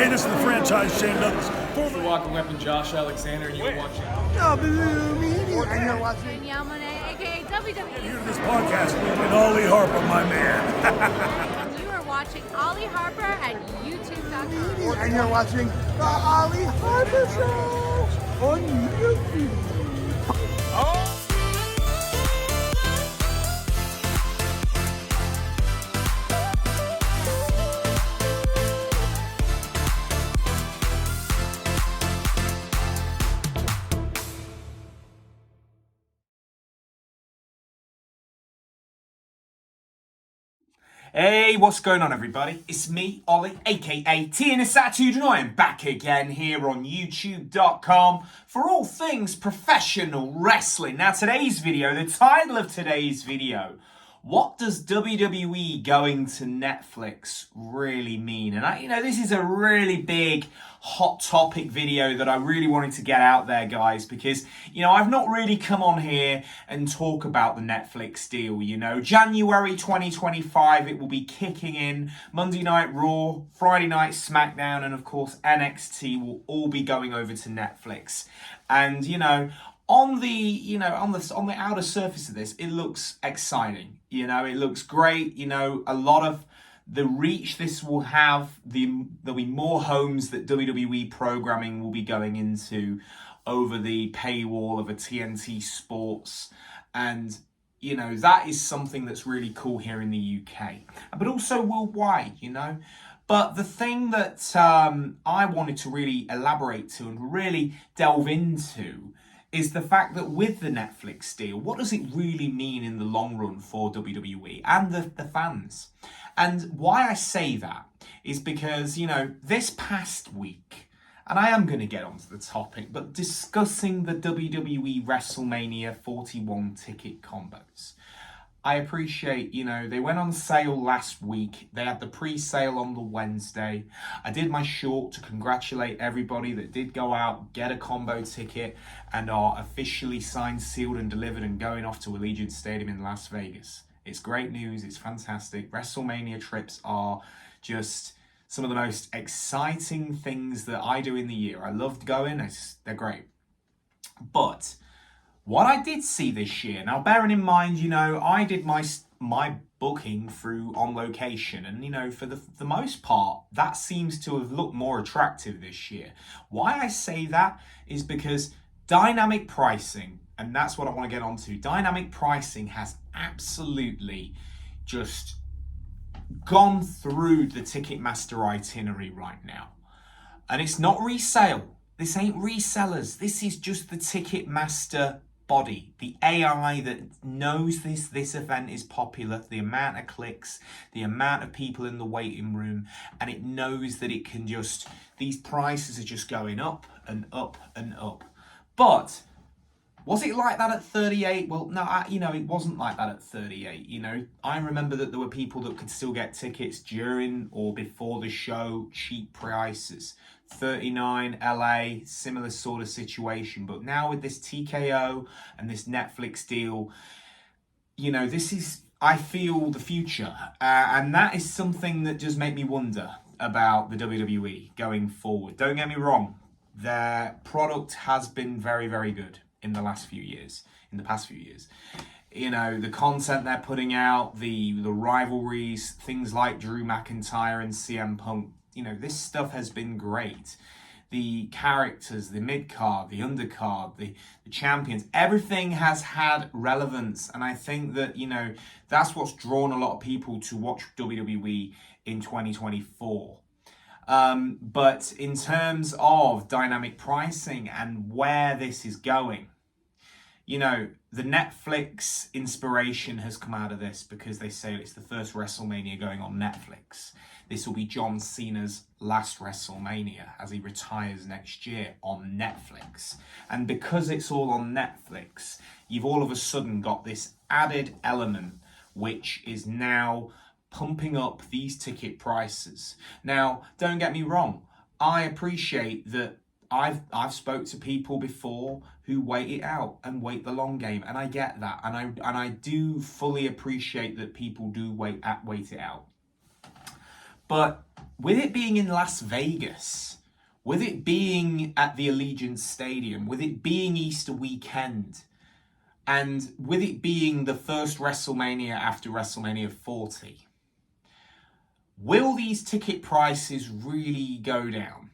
Hey, this is the franchise Shane Douglas. The Walking Weapon, Josh Alexander, and you're watching. And you're watching. Yamane, aka WWE. Here to this podcast with Ollie Harper, my man. And you are watching Ollie Harper at YouTube.com. And you're watching the Ollie Harper Show on YouTube. Hey, what's going on, everybody? It's me, Ollie, aka TNSAttitude, and I am back again here on YouTube.com for all things professional wrestling. Now, today's video, the title of today's video, what does WWE going to Netflix really mean? And this is a really big, hot topic video that I really wanted to get out there, guys, because, I've not really come on here and talk about the Netflix deal, January 2025, it will be kicking in. Monday Night Raw, Friday Night SmackDown, and of course NXT will all be going over to Netflix. And, on the outer surface of this, it looks exciting. It looks great. A lot of the reach this will have. There'll be more homes that WWE programming will be going into over the paywall of a TNT Sports, and that is something that's really cool here in the UK, but also worldwide. But the thing that I wanted to really elaborate to and really delve into is the fact that with the Netflix deal, what does it really mean in the long run for WWE and the fans? And why I say that is because, this past week, and I am going to get onto the topic, but discussing the WWE WrestleMania 41 ticket combos. I appreciate, they went on sale last week. They had the pre-sale on the Wednesday. I did my short to congratulate everybody that did go out, get a combo ticket, and are officially signed, sealed, and delivered and going off to Allegiant Stadium in Las Vegas. It's great news. It's fantastic. WrestleMania trips are just some of the most exciting things that I do in the year. I loved going. They're great. But what I did see this year, now bearing in mind, I did my booking through On Location, and for the most part, that seems to have looked more attractive this year. Why I say that is because dynamic pricing, and that's what I want to get onto, dynamic pricing has absolutely just gone through the Ticketmaster itinerary right now. And it's not resale. This ain't resellers. This is just the Ticketmaster body, the AI that knows this event is popular, the amount of clicks, the amount of people in the waiting room, and it knows that it can these prices are just going up and up and up. But was it like that at 38? Well, no, it wasn't like that at 38. I remember that there were people that could still get tickets during or before the show, cheap prices. 39 LA, similar sort of situation. But now with this TKO and this Netflix deal, this is, I feel, the future. And that is something that just made me wonder about the WWE going forward. Don't get me wrong. Their product has been very, very good in the past few years. The content they're putting out, the rivalries, things like Drew McIntyre and CM Punk, this stuff has been great. The characters, the mid-card, the undercard, the champions, everything has had relevance. And I think that, that's what's drawn a lot of people to watch WWE in 2024. But in terms of dynamic pricing and where this is going, the Netflix inspiration has come out of this because they say it's the first WrestleMania going on Netflix. This will be John Cena's last WrestleMania as he retires next year on Netflix. And because it's all on Netflix, you've all of a sudden got this added element which is now pumping up these ticket prices. Now, don't get me wrong. I appreciate that I've spoke to people before who wait it out and wait the long game, and I get that, and I do fully appreciate that people do wait it out. But with it being in Las Vegas, with it being at the Allegiant Stadium, with it being Easter weekend, and with it being the first WrestleMania after WrestleMania 40, will these ticket prices really go down?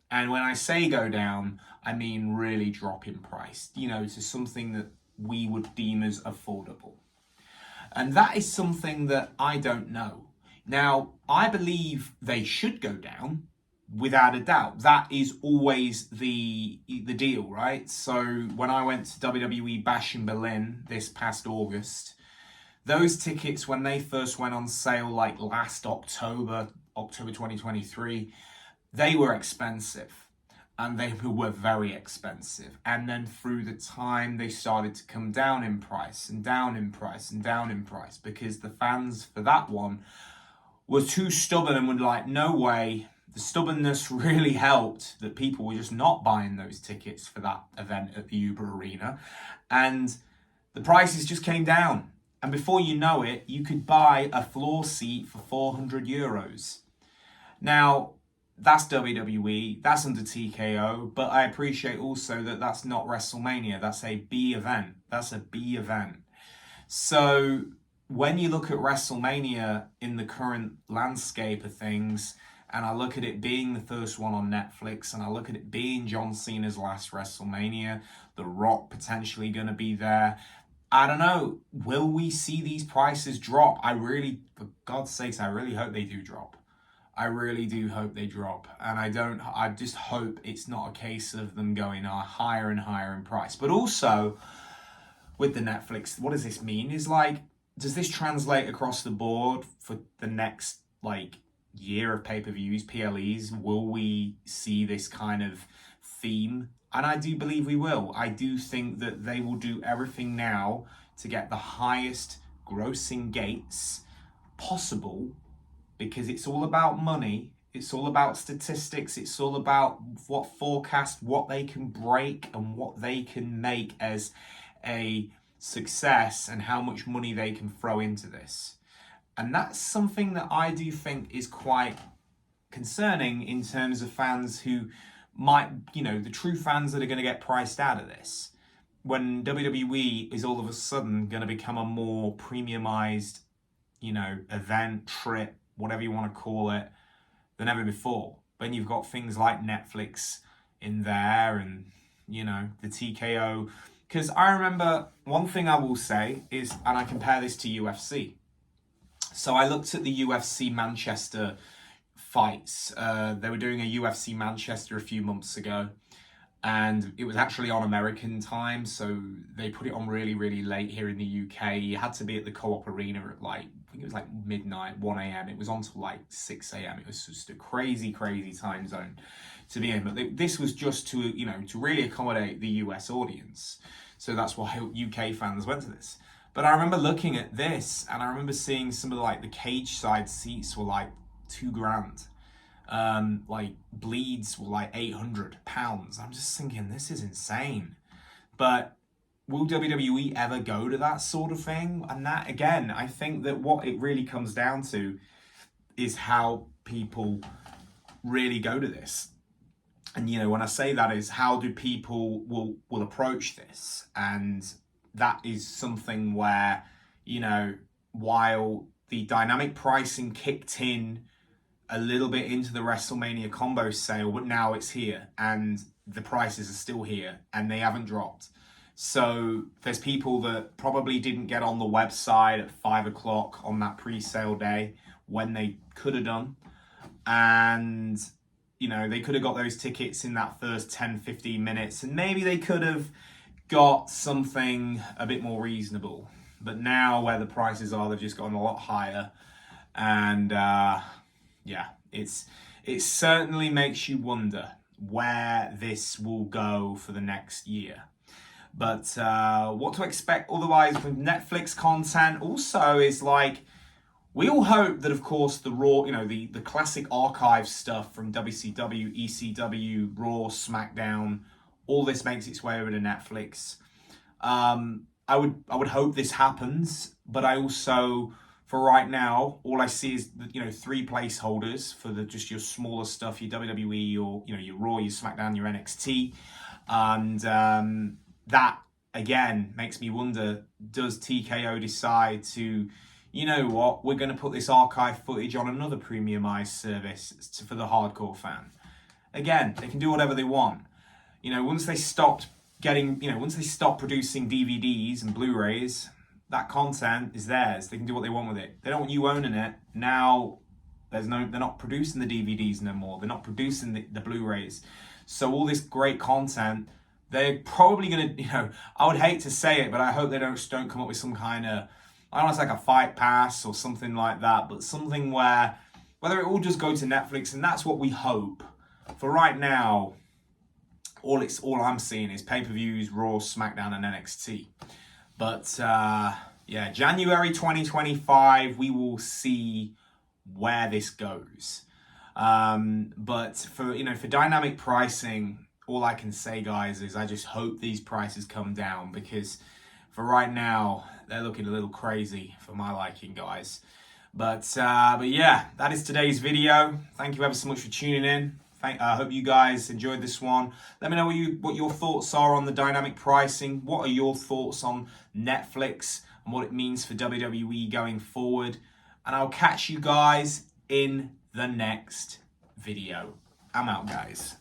And when I say go down, I mean really drop in price, to something that we would deem as affordable. And that is something that I don't know. Now, I believe they should go down, without a doubt. That is always the deal, right? So when I went to WWE Bash in Berlin this past August, those tickets, when they first went on sale, like last October 2023, they were expensive. And they were very expensive. And then through the time, they started to come down in price and down in price and down in price, because the fans for that one were too stubborn and were like, no way. The stubbornness really helped that people were just not buying those tickets for that event at the Uber Arena. And the prices just came down. And before you know it, you could buy a floor seat for 400 euros. Now, that's WWE, that's under TKO, but I appreciate also that that's not WrestleMania. That's a B event. That's a B event. So when you look at WrestleMania in the current landscape of things, and I look at it being the first one on Netflix, and I look at it being John Cena's last WrestleMania, The Rock potentially going to be there, I don't know, will we see these prices drop? For God's sakes, I really hope they do drop. I really do hope they drop. And I just hope it's not a case of them going higher and higher in price. But also, with the Netflix, what does this mean? Does this translate across the board for the next, year of pay-per-views, PLEs? Will we see this kind of theme? And I do believe we will. I do think that they will do everything now to get the highest grossing gates possible, because it's all about money, it's all about statistics, it's all about what they can break and what they can make as a success and how much money they can throw into this. And that's something that I do think is quite concerning in terms of fans who might, the true fans that are going to get priced out of this. When WWE is all of a sudden going to become a more premiumized, event, trip, whatever you want to call it, than ever before. When you've got things like Netflix in there and, the TKO. Because I remember one thing I will say is, and I compare this to UFC. So I looked at the UFC Manchester fights. They were doing a UFC Manchester a few months ago, and it was actually on American time, so they put it on really, really late here in the UK. You had to be at the Co-op Arena at I think it was midnight, 1 a.m. It was on till 6 a.m. It was just a crazy, crazy time zone to be in. But this was just to, to really accommodate the US audience. So that's why UK fans went to this. But I remember looking at this, and I remember seeing some of the cage side seats were $2,000. Bleeds were £800. I'm just thinking, this is insane. But will WWE ever go to that sort of thing? And that, again, I think that what it really comes down to is how people really go to this. And, when I say that is, how do people will approach this? And that is something where, while the dynamic pricing kicked in a little bit into the WrestleMania combo sale, but now it's here and the prices are still here and they haven't dropped. So there's people that probably didn't get on the website at 5 o'clock on that pre-sale day when they could have done. And, they could have got those tickets in that first 10, 15 minutes, and maybe they could have got something a bit more reasonable. But now where the prices are, they've just gotten a lot higher. And it certainly makes you wonder where this will go for the next year. But what to expect otherwise from Netflix content also is we all hope that, of course, the Raw, the classic archive stuff from WCW, ECW, Raw, SmackDown, all this makes its way over to Netflix. I would hope this happens, but I also for right now, all I see is, 3 placeholders for just your smaller stuff, your WWE, your Raw, your SmackDown, your NXT. And that, again, makes me wonder, does TKO decide to, you know what, we're going to put this archive footage on another premiumized service for the hardcore fan? Again, they can do whatever they want. Once they stop producing DVDs and Blu-rays, that content is theirs. They can do what they want with it. They don't want you owning it. Now, they're not producing the DVDs no more. They're not producing the Blu-rays. So all this great content, they're probably going to, I would hate to say it, but I hope they don't come up with some kind of, I don't know, it's like a fight pass or something like that, but something whether it will just go to Netflix, and that's what we hope. For right now, all I'm seeing is pay-per-views, Raw, SmackDown, and NXT. But January 2025, we will see where this goes. But for dynamic pricing, all I can say, guys, is I just hope these prices come down, because for right now, they're looking a little crazy for my liking, guys. But yeah, that is today's video. Thank you ever so much for tuning in. I hope you guys enjoyed this one. Let me know what your thoughts are on the dynamic pricing. What are your thoughts on Netflix and what it means for WWE going forward? And I'll catch you guys in the next video. I'm out, guys.